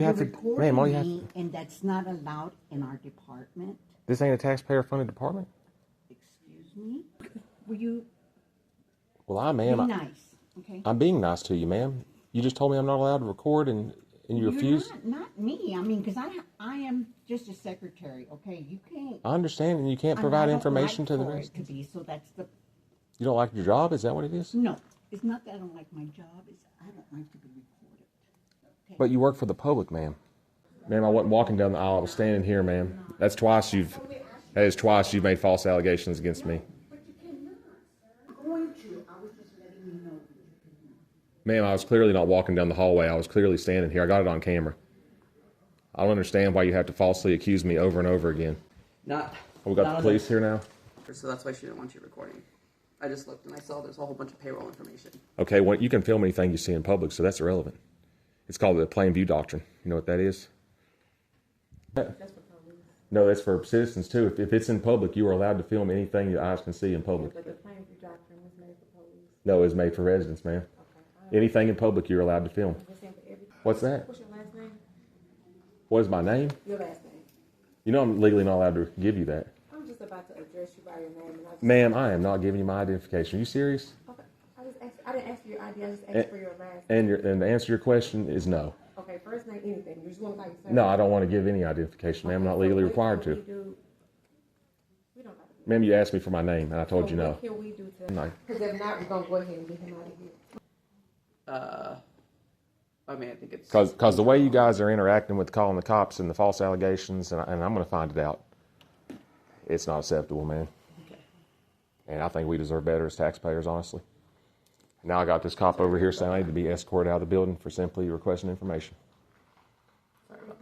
You're ma'am, recording all you have me, and that's not allowed in our department. This ain't a taxpayer-funded department. Excuse me? Will you Well, be nice, okay? I'm being nice to you, ma'am. You just told me I'm not allowed to record, and you refuse. Not me. I mean, because I am just a secretary, okay? You can't. I understand, and you can't And provide I don't information like to the for rest. it to be, so that's the. You don't like your job? Is that what it is? No, it's not that I don't like my job. It's I don't like to be recorded. Okay? But you work for the public, ma'am. Ma'am, I wasn't walking down the aisle. I was standing here, ma'am. That is twice you've made false allegations against me. But you cannot, sir. I'm going to. I was just letting you know that you cannot. Ma'am, I was clearly not walking down the hallway. I was clearly standing here. I got it on camera. I don't understand why you have to falsely accuse me over and over again. We got the police here now? So that's why she didn't want you recording. I just looked and I saw there's a whole bunch of payroll information. Okay, well, you can film anything you see in public, so that's irrelevant. It's called the plain view doctrine. You know what that is? That's for police. No, that's for citizens too. If it's in public, you are allowed to film anything your eyes can see in public. But the plain view doctrine was made for police. No, it's made for residents, ma'am. Okay. Anything in public, you're allowed to film. What's that? What's your last name? What is my name? Your last name. You know I'm legally not allowed to give you that. I'm just about to address you by your name. And Ma'am, I am not giving you my identification. Are you serious? Okay. I didn't ask for your ID. I just asked for your last name. And the answer to your question is no. Okay, first name, anything. You just want to call yourself? No, I don't want to give any identification, ma'am. I'm not legally required to. We don't have to do Ma'am, you asked me for my name, and I told you no. What can we do to? No. Because if not, we're gonna go ahead and get him out of here. I mean, I think it's... Because the way you guys are interacting with calling the cops and the false allegations, and I'm going to find it out, it's not acceptable, man. Okay. And I think we deserve better as taxpayers, honestly. Now I got this cop over here saying I need to be escorted out of the building for simply requesting information. Sorry about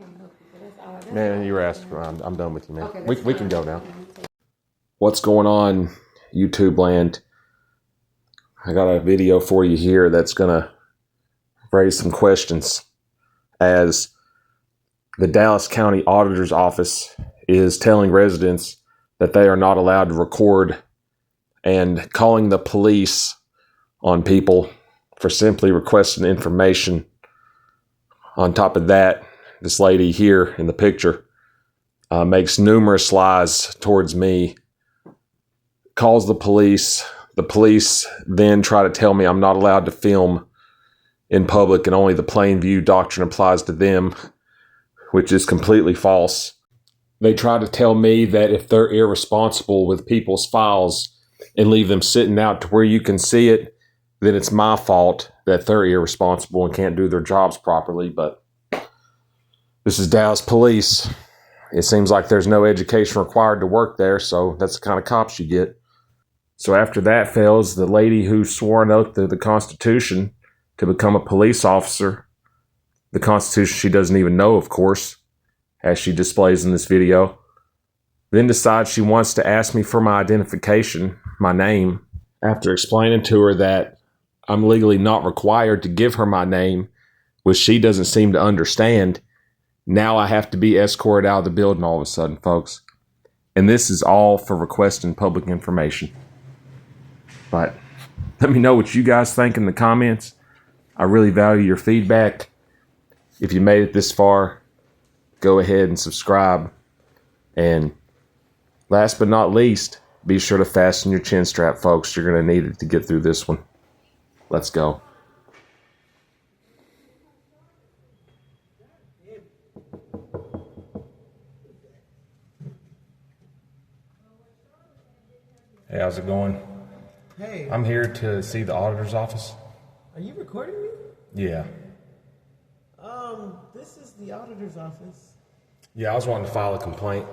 that. Man, you were asked for, I'm done with you, man. Okay, We can go now. What's going on, YouTube land? I got a video for you here that's going to raise some questions, as the Dallas County Auditor's Office is telling residents that they are not allowed to record and calling the police on people for simply requesting information. On top of that, this lady here in the picture makes numerous lies towards me, calls the police. The police then try to tell me I'm not allowed to film in public and only the plain view doctrine applies to them, which is completely false. They try to tell me that if they're irresponsible with people's files and leave them sitting out to where you can see it, then it's my fault that they're irresponsible and can't do their jobs properly. But this is Dallas Police. It seems like there's no education required to work there, so that's the kind of cops you get. So after that fails, the lady who swore an oath to the Constitution to become a police officer, the Constitution she doesn't even know, of course, as she displays in this video, then decides she wants to ask me for my identification, my name, after explaining to her that I'm legally not required to give her my name, which she doesn't seem to understand. Now I have to be escorted out of the building all of a sudden, folks. And this is all for requesting public information. But let me know what you guys think in the comments. I really value your feedback. If you made it this far, go ahead and subscribe. And last but not least, be sure to fasten your chin strap, folks. You're going to need it to get through this one. Let's go. Hey, how's it going? Hey. I'm here to see the auditor's office. Are you recording me? Yeah. This is the auditor's office. Yeah, I was wanting to file a complaint.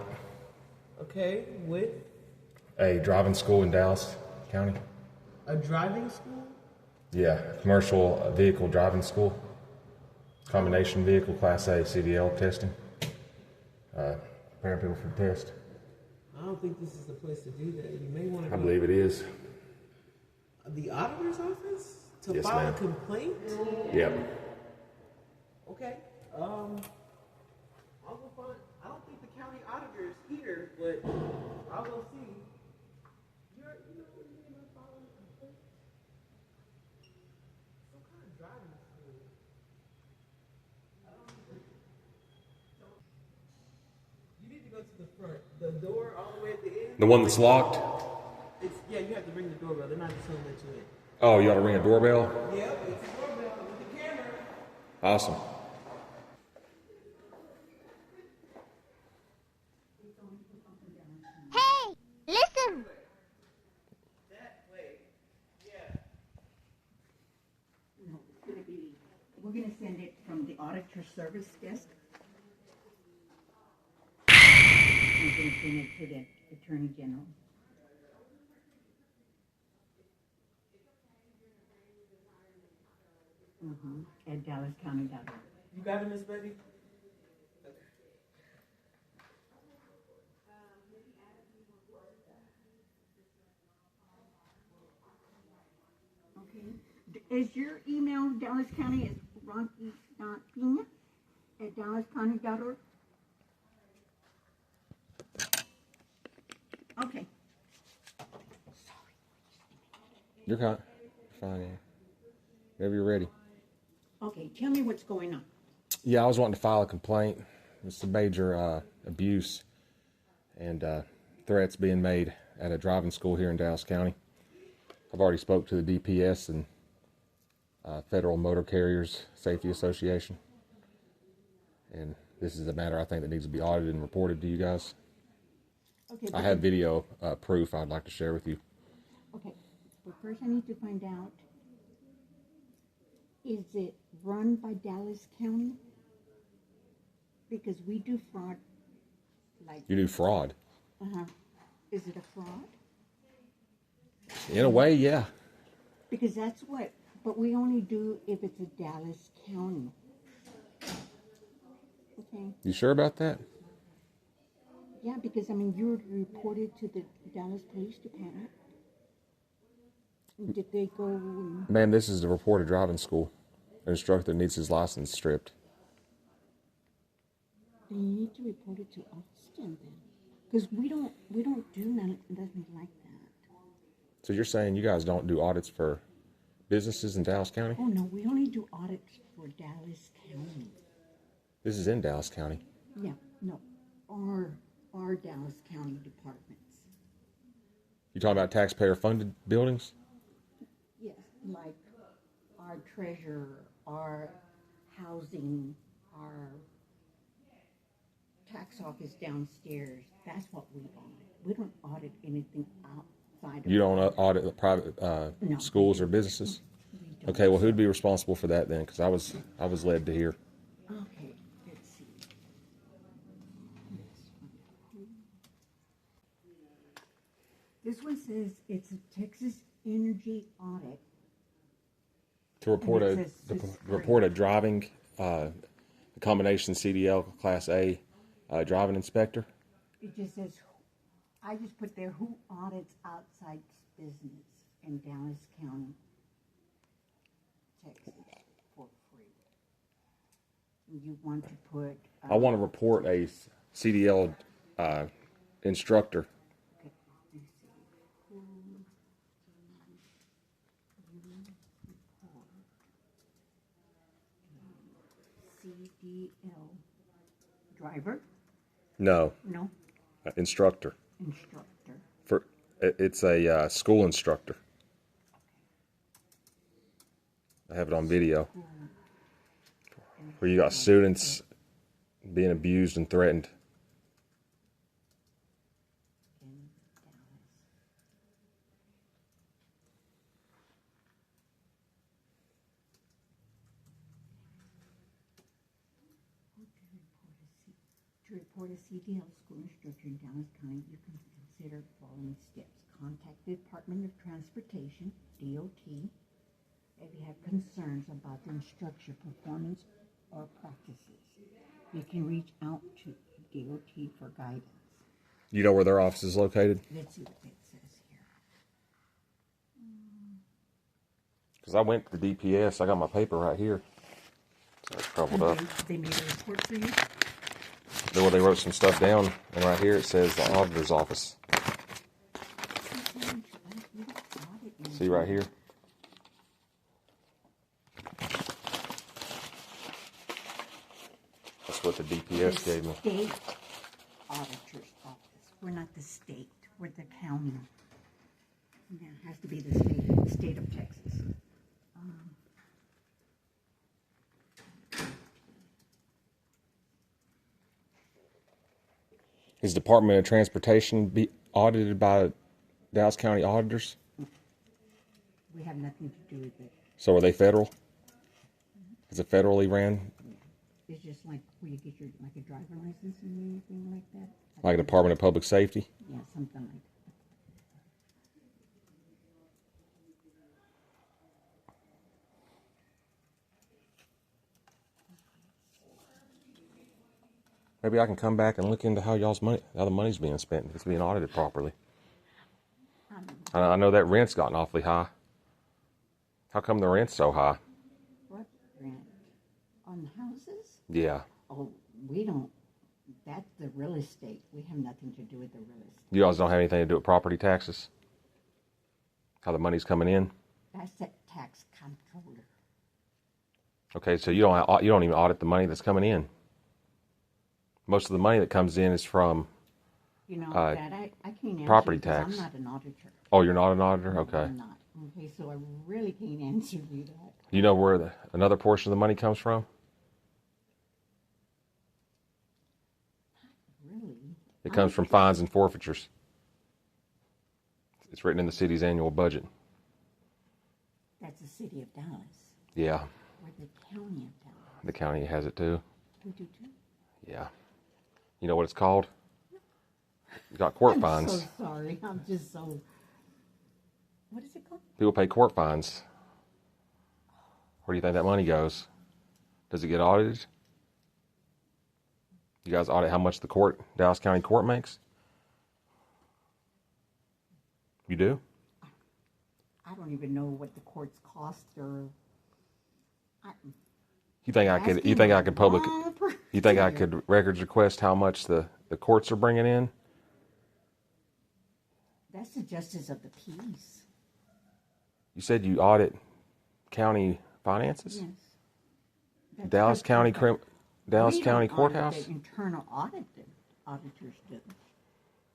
Okay, with A driving school in Dallas County. a driving school? Yeah, commercial vehicle driving school. Combination vehicle, Class A, CDL testing. Preparing people for the test. I don't think this is the place to do that. You may want to I believe it is. the auditor's office to Yes, file ma'am. a complaint? Yep. Okay. I'll go find. I don't think the county auditor is here, but I'll go see. You know what you mean by filing a complaint? Some kind of driving school. I don't know. the front. The door all the way at the end. The one that's locked? It's yeah. You have to ring the doorbell. They're not just gonna let you in. Oh, you ought to ring a doorbell? Yep, it's a doorbell with the camera. Awesome. Hey, listen! That way. Yeah. No, it's gonna be, we're gonna send it from the auditor service desk. We're gonna send it to the Attorney General. At DallasCounty.org. You got it, Miss Betty? Okay. Is your email Dallas County is rocky.pina@dallascounty.org? Okay. You're fine. Yeah. Whenever you're ready. Okay, tell me what's going on. Yeah, I was wanting to file a complaint. It's a major abuse and threats being made at a driving school here in Dallas County. I've already spoke to the DPS and Federal Motor Carriers Safety Association. And this is a matter I think that needs to be audited and reported to you guys. Okay. I have video proof I'd like to share with you. Okay, but first I need to find out, is it run by Dallas County? Because we do fraud, like, You do fraud. is it a fraud? In a way, yeah. Because that's what, but we only do if it's a Dallas County. Okay, You sure about that? yeah, because I mean, you were reported to the Dallas Police Department. Did they go, Ma'am, this is the reported driving school. An instructor needs his license stripped. they need to report it to Austin then? Because we don't do nothing like that. So you're saying you guys don't do audits for businesses in Dallas County? Oh, no, we only do audits for Dallas County. This is in Dallas County. Yeah, no, our Dallas County departments. You talking about taxpayer-funded buildings? Yes, like our treasurer, our housing, our tax office downstairs. That's what we audit. We don't audit anything outside of. You don't audit the private No. schools or businesses? We don't. Okay, well, who'd be responsible for that then? Because I was led to hear. Okay, let's see. This one says it's a Texas Energy audit. To report And a it says to it's report a driving combination CDL Class A driving inspector. It just says, I just put there, who audits outside business in Dallas County, Texas, for free. You want to put. I want to report a CDL instructor. Okay, let me see. Who do you report CDL driver? No, No, instructor. instructor. It's a school instructor. I have it on video. Where you got students being abused and threatened. In Dallas. To report a CDL school instructor in Dallas County, you can consider following steps. Contact the Department of Transportation, DOT, if you have concerns about the instructor performance or practices. You can reach out to DOT for guidance. You know where their office is located? Let's see what it says here. Because I went to the DPS. I got my paper right here. So it's crumpled up. They made a report for you? Well, they wrote some stuff down, and right here it says the Auditor's Office. See right here? That's what the DPS gave me. State Auditor's Office. We're not the state. We're the county. Yeah, it has to be the state of Texas. Is Department of Transportation be audited by Dallas County Auditors? We have nothing to do with it. So are they federal? Is it federally ran? It's just like where you get your like a driver license and anything like that. Like Department of Public Safety? Yeah, something like that. Maybe I can come back and look into how how the money's being spent, if it's being audited properly. I know that rent's gotten awfully high. How come the rent's so high? What rent? On houses? Yeah. Oh, we don't. That's the real estate. We have nothing to do with the real estate. You guys don't have anything to do with property taxes? How the money's coming in? That's that tax controller. Okay, so you don't even audit the money that's coming in. Most of the money that comes in is from. You know, that I can't answer property because tax. I'm not an auditor. Oh, you're not an auditor? Okay. I'm not. Okay, so I really can't answer you that. You know where another portion of the money comes from? Really? It comes from fines and forfeitures. It's written in the city's annual budget. That's the city of Dallas. Yeah, Or the county of Dallas. the county has it too. We do too. Yeah. You know what it's called? You got court I'm fines. so sorry. I'm just so. What is it called? People pay court fines. Where do you think that money goes? Does it get audited? You guys audit how much the Dallas County Court makes? You do? I don't even know what the courts cost or. You think I could records request how much the courts are bringing in? That's the justice of the peace. You said you audit county finances? Yes. That's Dallas what County we Dallas don't County audit Courthouse? The internal auditors do.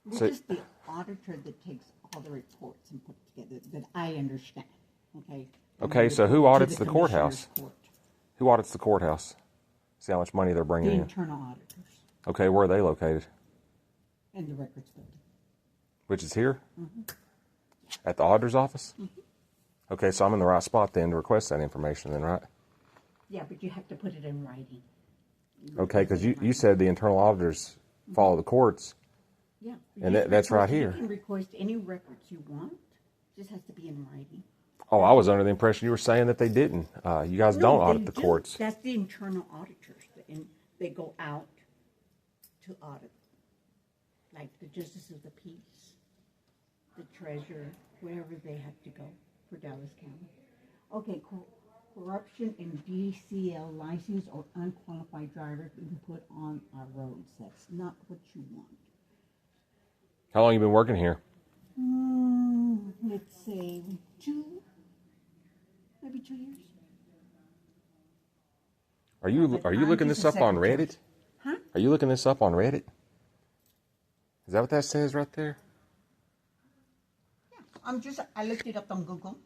We're So- just the auditor that takes all the reports and puts together that I understand. Okay. And Okay, we so who report to audits the courthouse? Commissioner's Court. Who audits the courthouse? See how much money they're The bringing in. internal auditors Okay, where are they located? and the records building. Which is here? At the auditor's office? Okay, so I'm in the right spot then to request that information then, right? Yeah, but you have to put it in writing. Okay, because you said the internal auditors follow the courts. Yeah. And You that's right here. You can request any records you want. Just has to be in writing. Oh, I was under the impression you were saying that they didn't. You guys don't No, audit they the do. courts. That's the internal auditors, and they go out to audit, like the justice of the peace, the treasurer, wherever they have to go for Dallas County. Okay, corruption in DCL license or unqualified driver being put on our roads. That's not what you want. How long you been working here? Let's say maybe 2 years. Are you I'm looking just this a up on secretary. Reddit? Huh? Are you looking this up on Reddit? Is that what that says right there? Yeah, I looked it up on Google.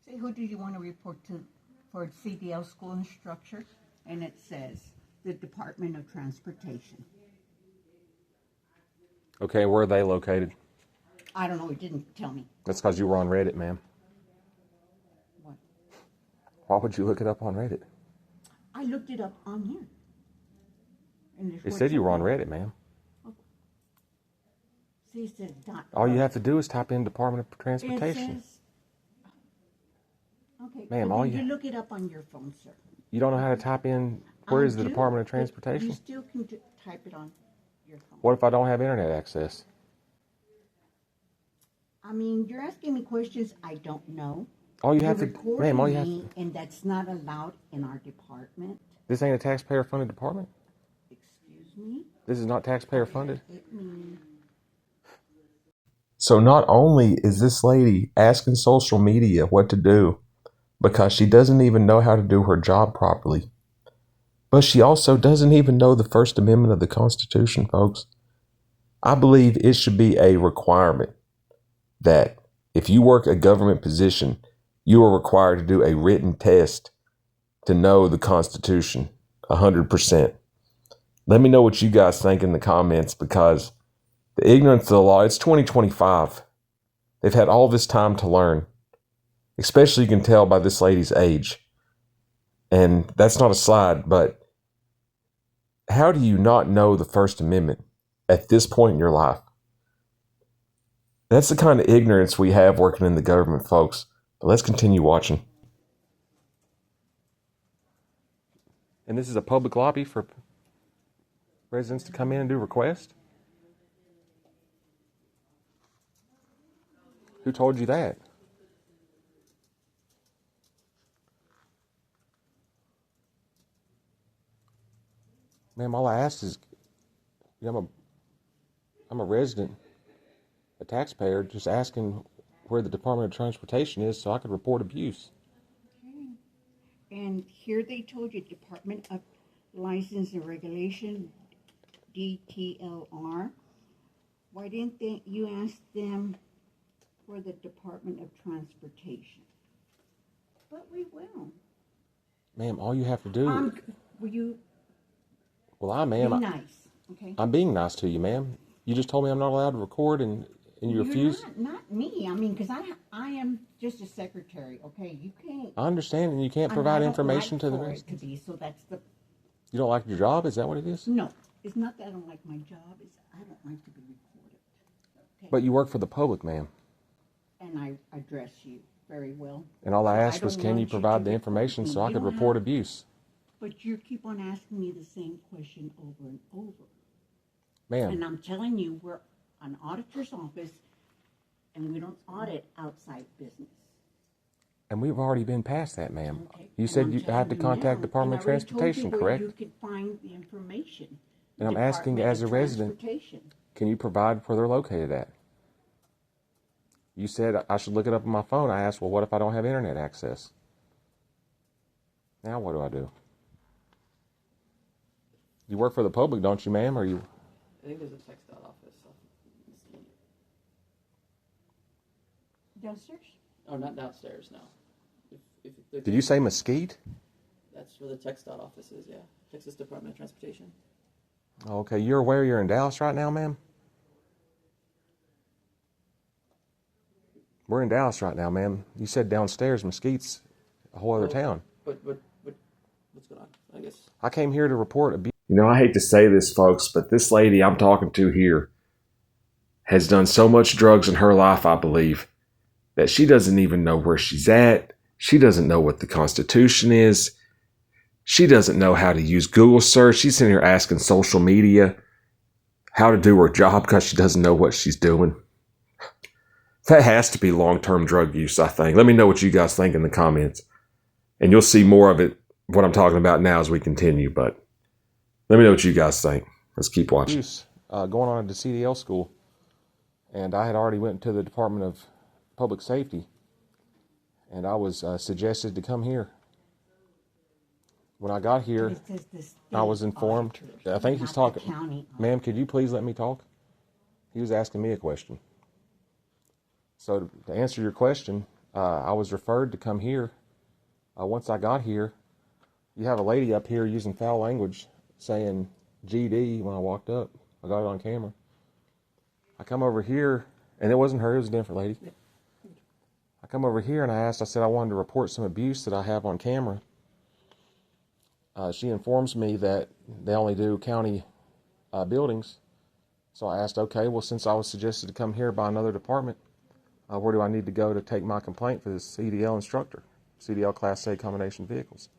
Say, who do you want to report to for CDL school instructor? And it says the Department of Transportation. Okay, where are they located? I don't know, it didn't tell me. That's because you were on Reddit, ma'am. What? Why would you look it up on Reddit? I looked it up on here. And It said you were on Reddit, ma'am. See, it says dot. All you have to do is type in Department of Transportation. It says, okay, Ma'am, well, all then you- you look it up on your phone, sir. You don't know how to type in where I is the do, Department of but Transportation? You still can type it on your phone. What if I don't have internet access? I mean, you're asking me questions I don't know. All you You're have to, recording ma'am, all you have me, and that's not allowed in our department. this ain't a taxpayer funded department? Excuse me? This is not taxpayer funded? Let me. So not only is this lady asking social media what to do because she doesn't even know how to do her job properly, But she also doesn't even know the First Amendment of the Constitution, folks. I believe it should be a requirement that if you work a government position, you are required to do a written test to know the Constitution 100%. Let me know what you guys think in the comments, because the ignorance of the law, it's 2025. They've had all this time to learn. Especially you can tell by this lady's age. And that's not a slide, but how do you not know the First Amendment at this point in your life? That's the kind of ignorance we have working in the government, folks. But let's continue watching. And this is a public lobby for residents to come in and do requests? Who told you that? Ma'am, all I asked is, I'm a resident, a taxpayer, just asking where the Department of Transportation is so I could report abuse. And here they told you Department of License and Regulation, DTLR. Why didn't you ask them for the Department of Transportation? But we will. Ma'am, all you have to do... Will you Well, be nice, okay? I'm being nice to you, ma'am. You just told me I'm not allowed to record, and you refused. Not me. I mean, because I am just a secretary, okay? You can't. I understand, and you can't provide information to the rest. residents. To be, so that's the. You don't like your job? Is that what it is? No, it's not that I don't like my job. It's I don't like to be recorded. Okay? But you work for the public, ma'am. And I address you very well. And all I asked was, don't can you want provide to the information report so me. I You could don't report have- abuse? But you keep on asking me the same question over and over. Ma'am, And I'm telling you, we're an auditor's office, and we don't audit outside business. and we've already been past that, ma'am. Okay. You And said I'm you had telling to you contact now, Department of and I already told Transportation, you where correct? you could find the information. And I'm asking Department as a of resident, Transportation. can you provide where they're located at? You said I should look it up on my phone. I asked, well, what if I don't have internet access? Now what do I do? You work for the public, don't you, ma'am? Or you? I think there's a textile office. Downstairs? Oh, not downstairs, no. If Did you say Mesquite? That's where the textile office is, yeah. Texas Department of Transportation. Okay, you're aware you're in Dallas right now, ma'am? We're in Dallas right now, ma'am. You said downstairs, Mesquite's a whole other town. But what's going on? I guess. I came here to report abuse. You know, I hate to say this, folks, but this lady I'm talking to here has done so much drugs in her life, I believe, that she doesn't even know where she's at. She doesn't know what the Constitution is. She doesn't know how to use Google search. She's in here asking social media how to do her job because she doesn't know what she's doing. That has to be long-term drug use, I think. Let me know what you guys think in the comments. And you'll see more of it, what I'm talking about now as we continue. But let me know what you guys think. Let's keep watching. Going on to CDL school. And I had already went to the Department of Public Safety. And I was suggested to come here. When I got here, It says the state I was informed. auditor, I think he's not the talking. county Ma'am, could you please let me talk? He was asking me a question. So to answer your question, I was referred to come here. Once I got here, you have a lady up here using foul language, saying GD when I walked up. I got it on camera. I come over here, and it wasn't her, it was a different lady. I come over here and I said I wanted to report some abuse that I have on camera. She informs me that they only do county buildings. So I asked, okay, well, since I was suggested to come here by another department, where do I need to go to take my complaint for this CDL instructor, CDL Class A combination vehicles?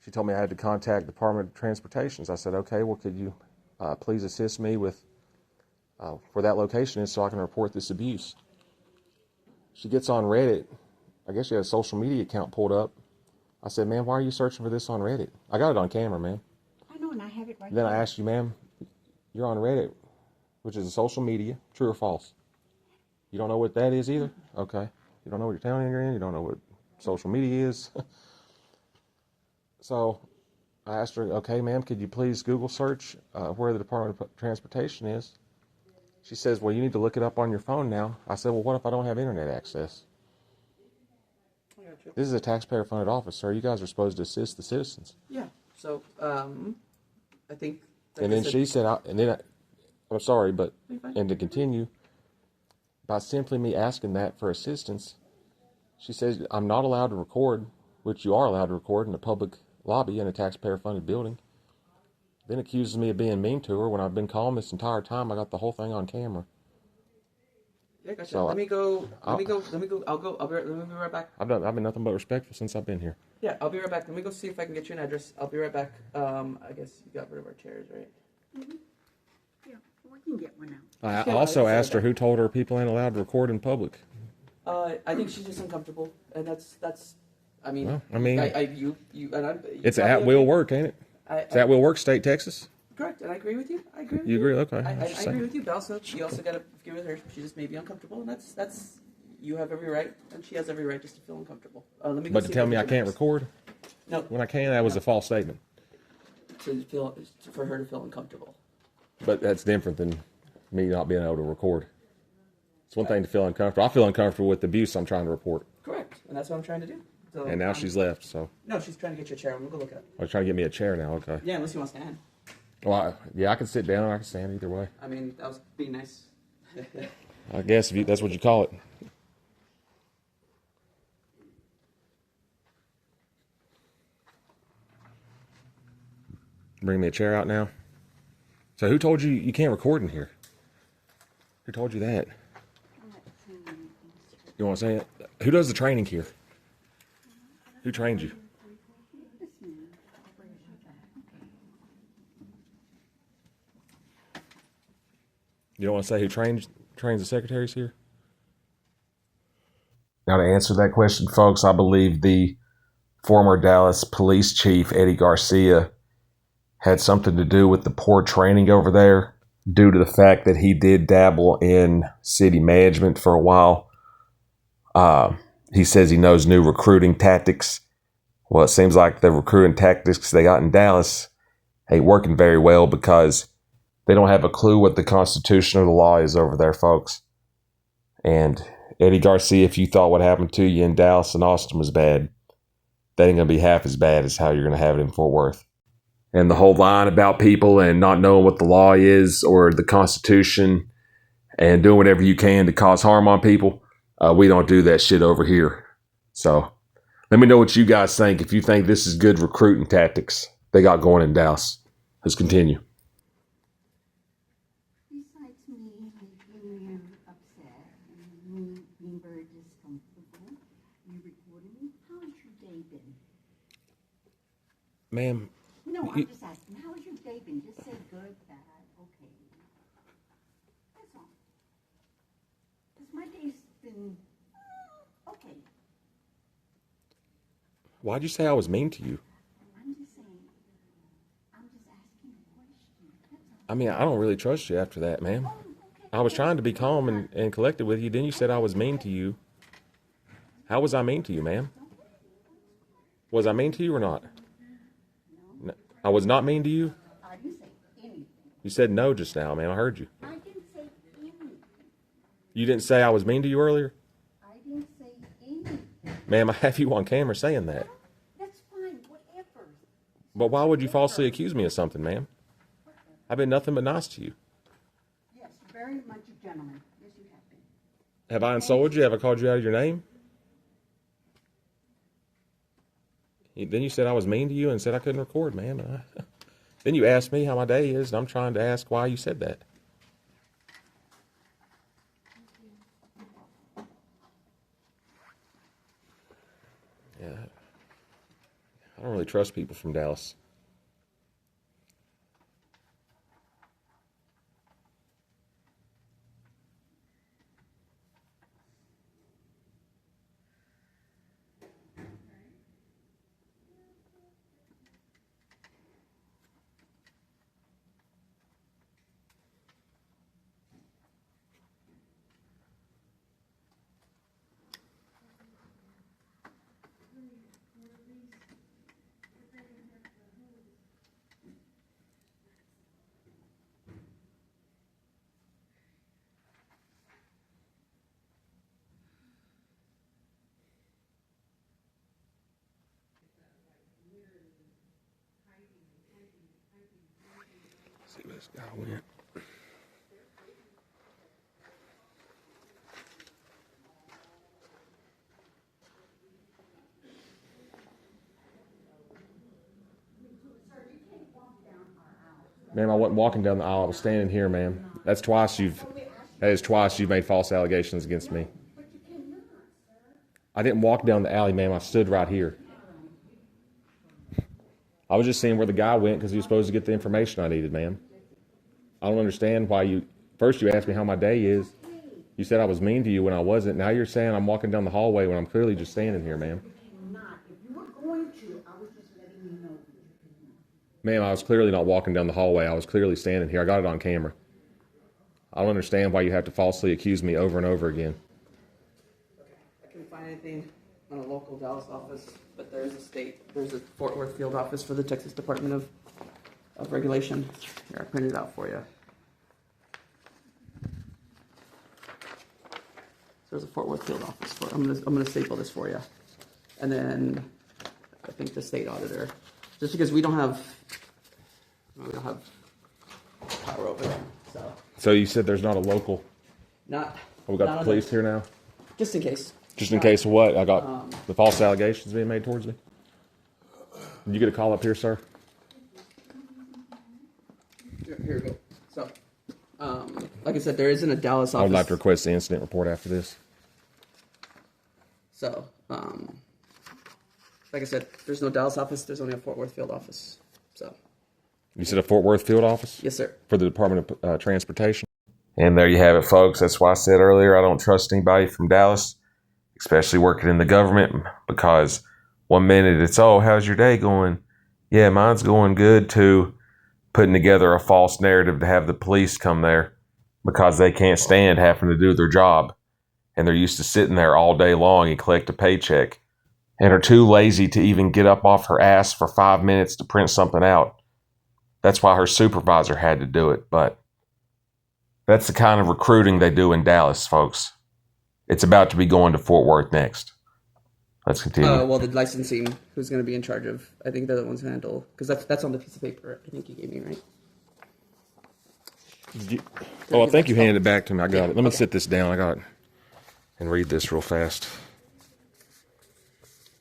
She told me I had to contact Department of Transportation. I said, okay, well, could you please assist me with where that location is so I can report this abuse? She gets on Reddit. I guess she had a social media account pulled up. I said, ma'am, why are you searching for this on Reddit? I got it on camera, ma'am. I know, and I have it right Then there. I asked you, ma'am, you're on Reddit, which is a social media, true or false? You don't know what that is either? Okay. You don't know what your town you're in? You don't know what social media is? So I asked her, okay, ma'am, could you please Google search where the Department of Transportation is? She says, well, you need to look it up on your phone now. I said, well, what if I don't have internet access? This is a taxpayer-funded office, sir. You guys are supposed to assist the citizens. Yeah. So, I think. And then she said, I'm sorry, but, You're fine. and to continue, by simply me asking that for assistance, she says, I'm not allowed to record, which you are allowed to record in a public lobby in a taxpayer-funded building. Then accuses me of being mean to her when I've been calm this entire time. I got the whole thing on camera. Yeah, gotcha. So let me go. I'll be right, let me be right back. I've been nothing but respectful since I've been here. Yeah, I'll be right back. Let me go see if I can get you an address. I'll be right back. I guess you got rid of our chairs, right? Yeah, we can get one out. I also asked her who told her people ain't allowed to record in public. I think she's just uncomfortable, and that's. I mean, Well, I mean, it's at will work, ain't it? It's at will work, state Texas. Correct, and I agree with you. I agree with You you. agree? Okay. I agree with you, but also you also got to agree with her. She just may be uncomfortable, and that's you have every right, and she has every right just to feel uncomfortable. Let me. Go But see to if tell me I can can't get record No, when I can, that was a false statement. for her to feel uncomfortable. But that's different than me not being able to record. It's one thing to feel uncomfortable. I feel uncomfortable with the abuse I'm trying to report. Correct, and that's what I'm trying to do. So, And now she's left, so No, she's trying to get you a chair. I'm gonna go look at it. I'm trying to get me a chair now. Okay. Yeah, unless you want to stand. Well, yeah, I can sit down or I can stand either way. I mean, that was being nice. I guess if that's what you call it. Bring me a chair out now. So who told you you can't record in here? Who told you that? You want to say it? Who does the training here? Who trained you? You don't want to say who trains the secretaries here? Now, to answer that question, folks, I believe the former Dallas police chief, Eddie Garcia, had something to do with the poor training over there due to the fact that he did dabble in city management for a while. He says he knows new recruiting tactics. Well, it seems like the recruiting tactics they got in Dallas ain't working very well because they don't have a clue what the Constitution or the law is over there, folks. And Eddie Garcia, if you thought what happened to you in Dallas and Austin was bad, that ain't going to be half as bad as how you're going to have it in Fort Worth. And the whole line about people and not knowing what the law is or the Constitution and doing whatever you can to cause harm on people, we don't do that shit over here. So let me know what you guys think. If you think this is good recruiting tactics they got going in Dallas. Let's continue. Besides me being upset and me being very discomfortable, you recorded me. How has your day been? Ma'am, No, I'm just asking. How has your day been? Just say good, bad, okay. That's all. Because my day's been okay. why'd you say I was mean to you? I'm just saying. I'm just asking a question. That's all. I mean, I don't really trust you after that, ma'am. Oh, okay. I was trying to be calm and collected with you. Then you said I was mean to you. How was I mean to you, ma'am? Was I mean to you or not? No. I was not mean to you? I didn't say anything. You said no just now, ma'am. I heard you. I didn't say anything. You didn't say I was mean to you earlier? I didn't say anything. Ma'am, I have you on camera saying that. That's fine, whatever. But why would you falsely accuse me of something, ma'am? I've been nothing but nice to you. Yes, very much a gentleman. Yes, you have been. Have I insulted you? Have I called you out of your name? Then you said I was mean to you and said I couldn't record, ma'am. Then you asked me how my day is, and I'm trying to ask why you said that. Yeah. I don't really trust people from Dallas. This guy went. Ma'am, I wasn't walking down the aisle. I was standing here, ma'am. That is twice you've made false allegations against me. I didn't walk down the alley, ma'am. I stood right here. I was just seeing where the guy went because he was supposed to get the information I needed, ma'am. I don't understand why first you asked me how my day is. You said I was mean to you when I wasn't. Now you're saying I'm walking down the hallway when I'm clearly just standing here, ma'am. If you were going to, I was just letting you know that you could not. Ma'am, I was clearly not walking down the hallway. I was clearly standing here. I got it on camera. I don't understand why you have to falsely accuse me over and over again. Okay. I couldn't find anything on a local Dallas office, but there's a Fort Worth field office for the Texas Department of Regulation. Here, I printed it out for you. So there's a Fort Worth field office I'm gonna staple this for you, and then I think the state auditor, just because we don't have power over them. So you said there's not a local. Not. We got not the police here now. Just in case. Just in case of what? I got the false allegations being made towards me. Did you get a call up here, sir? Here we go. So, like I said, there isn't a Dallas office. I would like to request the incident report after this. So, like I said, there's no Dallas office. There's only a Fort Worth field office. So. You said a Fort Worth field office? Yes, sir. For the Department of Transportation. And there you have it, folks. That's why I said earlier I don't trust anybody from Dallas, especially working in the government, because 1 minute it's, oh, how's your day going? Yeah, mine's going good, too. Putting together a false narrative to have the police come there because they can't stand having to do their job. And they're used to sitting there all day long and collect a paycheck. And are too lazy to even get up off her ass for 5 minutes to print something out. That's why her supervisor had to do it. But that's the kind of recruiting they do in Dallas, folks. It's about to be going to Fort Worth next. Let's continue. Well, the licensing, who's going to be in charge of, I think they're the ones who handle, because that's on the piece of paper I think you gave me, right? I think you handed it back to me. I got it. Let me sit this down. I got it. And read this real fast.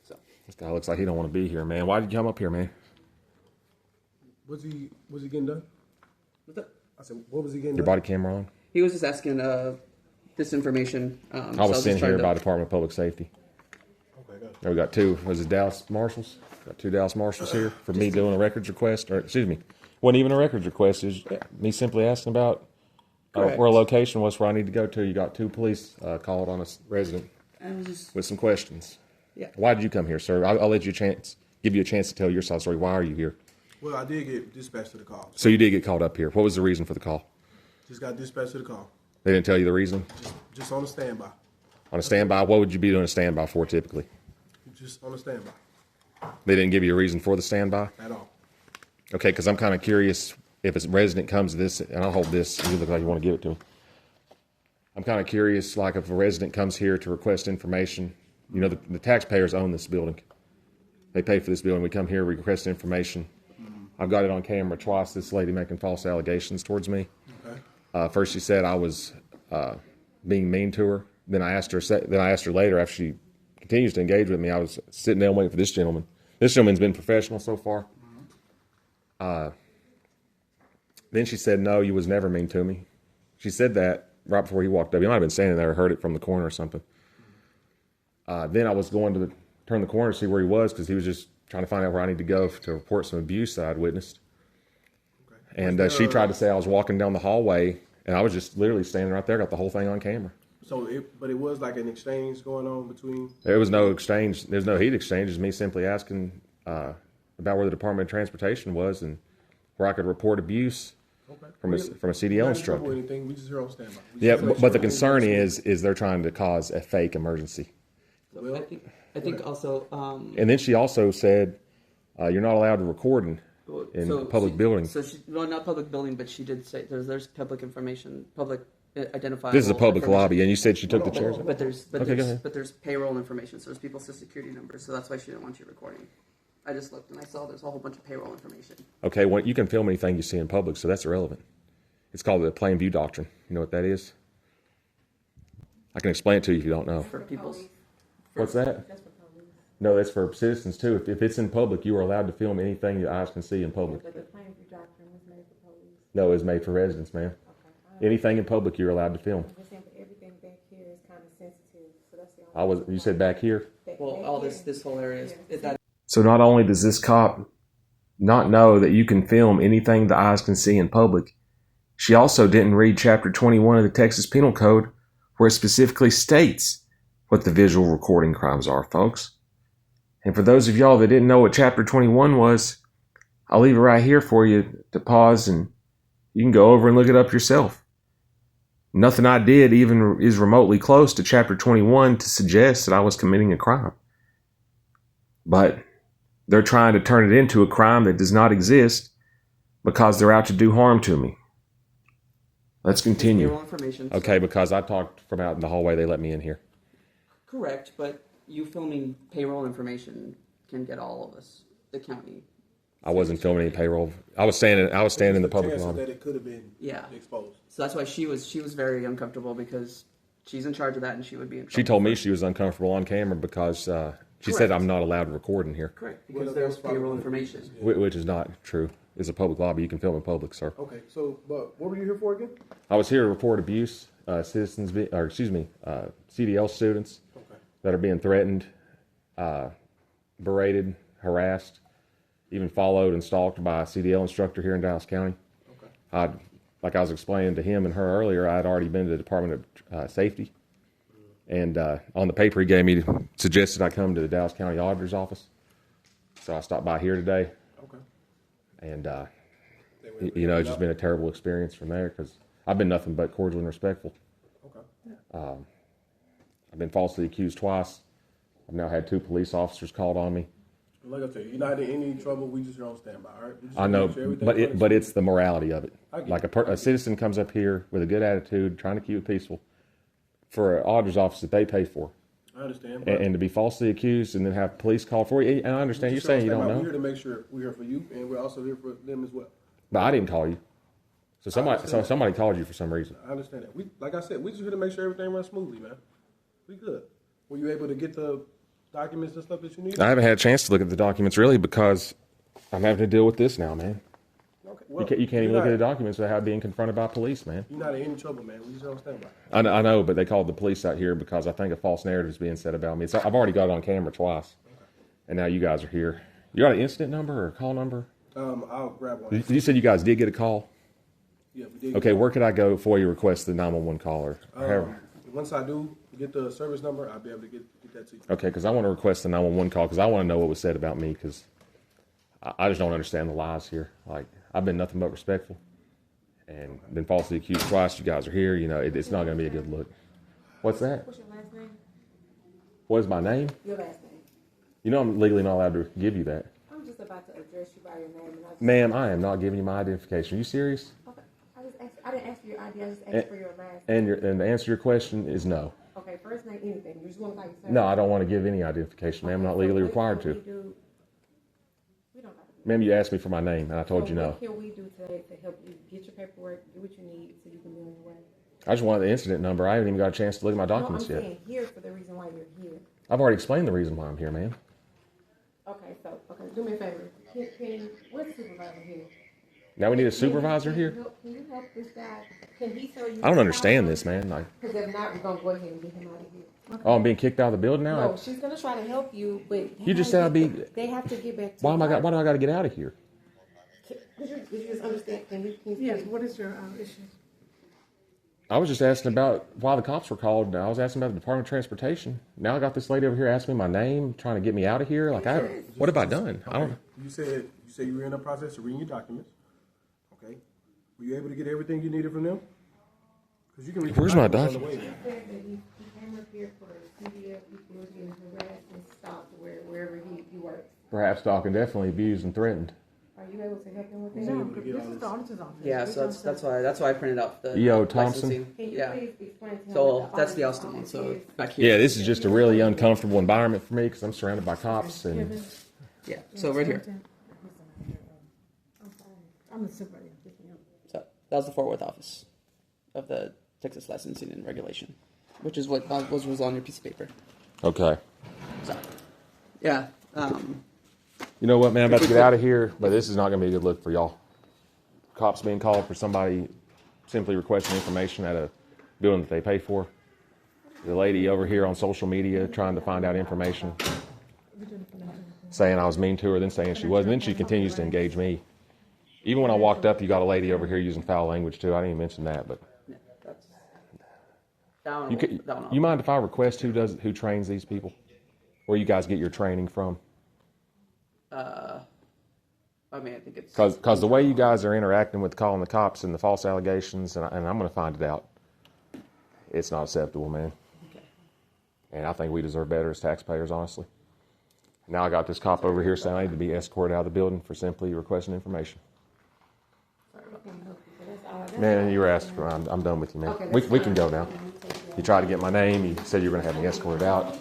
So. This guy looks like he don't want to be here, man. Why did you come up here, man? Was he getting done? What's that? I said, what was he getting Your done? body camera on? He was just asking this information. I was sent here by Department of Public Safety. Okay, got it. Now we got two. Was it Dallas Marshals? Got two Dallas Marshals here for me doing a records request. Or, excuse me, wasn't even a records request. It was me simply asking about where a location was where I need to go to. You got two police called on a resident with some questions. Yeah. Why did you come here, sir? I'll let you give you a chance to tell your side of the story. Why are you here? Well, I did get dispatched to the call. So you did get called up here. What was the reason for the call? Just got dispatched to the call. They didn't tell you the reason? Just on a standby. On a standby? What would you be doing a standby for typically? Just on a standby. They didn't give you a reason for the standby? At all. Okay, because I'm kind of curious if a resident comes to this, and I'll hold this, you look like you want to give it to him. I'm kind of curious, like if a resident comes here to request information, you know, the taxpayers own this building. They pay for this building. We come here, we request information. I've got it on camera twice, this lady making false allegations towards me. Okay. First she said I was being mean to her. Then I asked her later, after she continues to engage with me, I was sitting down waiting for this gentleman. This gentleman's been professional so far. Then she said, no, you was never mean to me. She said that right before he walked up. He might have been standing there or heard it from the corner or something. Then I was going to turn the corner to see where he was because he was just trying to find out where I need to go to report some abuse that I'd witnessed. Okay. And she tried to say I was walking down the hallway, and I was just literally standing right there, got the whole thing on camera. So, but it was like an exchange going on between... There was no exchange. There's no heat exchange. It's me simply asking about where the Department of Transportation was and where I could report abuse from a CDL instructor. Anything. We just here on standby. Yeah, but the concern is they're trying to cause a fake emergency. Well, I think also. And then she also said, you're not allowed to record in public buildings. So not public building, but she did say there's public information, public identifiable. This is a public lobby, and you said she took the chairs. But there's Okay, go ahead. payroll information. So there's people's social security numbers. So that's why she didn't want you recording. I just looked and I saw there's a whole bunch of payroll information. Okay, well, you can film anything you see in public, so that's irrelevant. It's called the plain view doctrine. You know what that is? I can explain it to you if you don't know. For people's. What's that? That's for police. No, that's for citizens too. If it's in public, you are allowed to film anything your eyes can see in public. But the plain view doctrine was made for police. No, it's made for residents, man. Okay. Anything in public, you're allowed to film. I'm just saying, but everything back here is kind of sensitive, so that's the I was. You said back here. Well, all this whole area is that. So not only does this cop not know that you can film anything the eyes can see in public, she also didn't read Chapter 21 of the Texas Penal Code, where it specifically states what the visual recording crimes are, folks. And for those of y'all that didn't know what Chapter 21 was, I'll leave it right here for you to pause and you can go over and look it up yourself. Nothing I did even is remotely close to Chapter 21 to suggest that I was committing a crime. But they're trying to turn it into a crime that does not exist because they're out to do harm to me. Let's continue. Payroll information. so- Okay, because I talked from out in the hallway, they let me in here. Correct, but you filming payroll information can get all of us, the county. I wasn't filming any payroll. I was standing in the public Chances lobby. that it could have been Yeah. exposed. So that's why she was very uncomfortable because she's in charge of that and she would be in trouble. She told me she was uncomfortable on camera because she said Correct. I'm not allowed to record in here, Correct, Well, because that there's was probably payroll what it is. information. which is not true. It's a public lobby. You can film in public, sir. Okay, so but what were you here for again? I was here to report abuse, CDL students Okay. that are being threatened, berated, harassed, even followed and stalked by a CDL instructor here in Dallas County. Okay. Like I was explaining to him and her earlier, I had already been to the Department of Safety. And on the paper he gave me, suggested I come to the Dallas County Auditor's Office. So I stopped by here today. Okay. And, They were able to you know, pick it's it just up? been a terrible experience from there because I've been nothing but cordial and respectful. Okay. I've been falsely accused twice. I've now had 2 police officers called on me. Like I said, you're not in any trouble. We just are on standby. All right. We just I know, make sure everything's but running but it's the morality of it. I get Like it. a citizen comes up here with a good attitude, trying to keep it peaceful, for an auditor's office that they pay for, I understand. But and to be falsely accused and then have police called for you. And I understand you're just on saying you don't standby. We're know, here to make sure we're here for you, and we're also here for them as well. but I didn't call you. So understand. somebody called you for some reason. I understand that. We, like I said, we just here to make sure everything runs smoothly, man. We good. Were you able to get the documents and stuff that you need? I haven't had a chance to look at the documents really because I'm having to deal with this now, man. Okay. You can't even look at the documents without being confronted by police, man. You're not in any trouble, man. We just on standby. I know, but they called the police out here because I think a false narrative is being said about me. I've already got it on camera twice, and now you guys are here. You got an incident number or a call number? I'll grab one. You said you guys did get a call. Yeah, we did. Okay, where could I go before you request the 911 call or however? Once I do get the service number, I'll be able to get that to you. Okay, because I want to request the 911 call because I want to know what was said about me because I just don't understand the lies here. Like, I've been nothing but respectful and been falsely accused twice. You guys are here. You know, it's not going to be a good look. What's that? What's your last name? What is my name? Your last name. You know I'm legally not allowed to give you that. I'm just about to address you by your name. And Ma'am, I am not giving you my identification. Are you serious? Okay. I didn't ask for your ID. I just asked for your last And name. and the answer to your question is no. Okay, first name, anything. You just want to call you sir? No, I don't want to give any identification, ma'am. I'm not legally required to. We don't have to do Ma'am, you asked me for my name, and I told you no. What can we do today to help you get your paperwork, get what you need, so you can be on your way? I just wanted the incident number. I haven't even got a chance to look at my documents no, I'm yet. saying here for the reason why you're here. I've already explained the reason why I'm here, ma'am. Okay, do me a favor. What's the supervisor here? Now we need a supervisor here? Can you help this guy? Can he tell you? I don't understand this, man. Like, Because if not, we're going to go ahead and get him out of here. oh, I'm being kicked out of the building now? No, she's going to try to help you, but... You just said I'd be... They have to get back to Why do I got to get out of here? Did you just understand? Can you Yes, what is your issue? I was just asking about why the cops were called. I was asking about the Department of Transportation. Now I got this lady over here asking me my name, trying to get me out of here. Like, what have I done? I don't. You said you were in the process of reading your documents. Okay. Were you able to get everything you needed from them? Because you can read. Where's my documents on the way. He said that he came up here for CDL people who are getting harassed and stopped wherever he works. Perhaps stalking, definitely abused and threatened. Are you able to help him with that? No, this is the auditor's office. Yeah, so that's why I printed out the E.O. Thompson? licensing. Can you Yeah. please explain to him So what that's the auditor's Austin one. office So is? back here. Yeah, this is just a really uncomfortable environment for me because I'm surrounded by cops and Yeah, so right here. I'm the supervisor. So that was the Fort Worth office of the Texas Licensing and Regulation, which is what was on your piece of paper. Okay. So, yeah. You know what, man? I'm about to get out of here, but this is not going to be a good look for y'all. Cops being called for somebody simply requesting information at a building that they pay for. The lady over here on social media trying to find out information, saying I was mean to her, then saying she wasn't. Then she continues to engage me. Even when I walked up, you got a lady over here using foul language too. I didn't even mention that, but Yeah, that's that one. you mind if I request who trains these people? Where you guys get your training from? I mean, I think it's Because the way you guys are interacting with calling the cops and the false allegations, and I'm going to find it out, it's not acceptable, man. Okay. And I think we deserve better as taxpayers, honestly. Now I got this cop over here saying I need to be escorted out of the building for simply requesting information. Man, you were asking for, I'm done with you, man. We can go now. You tried to get my name. You said you were going to have me escorted out.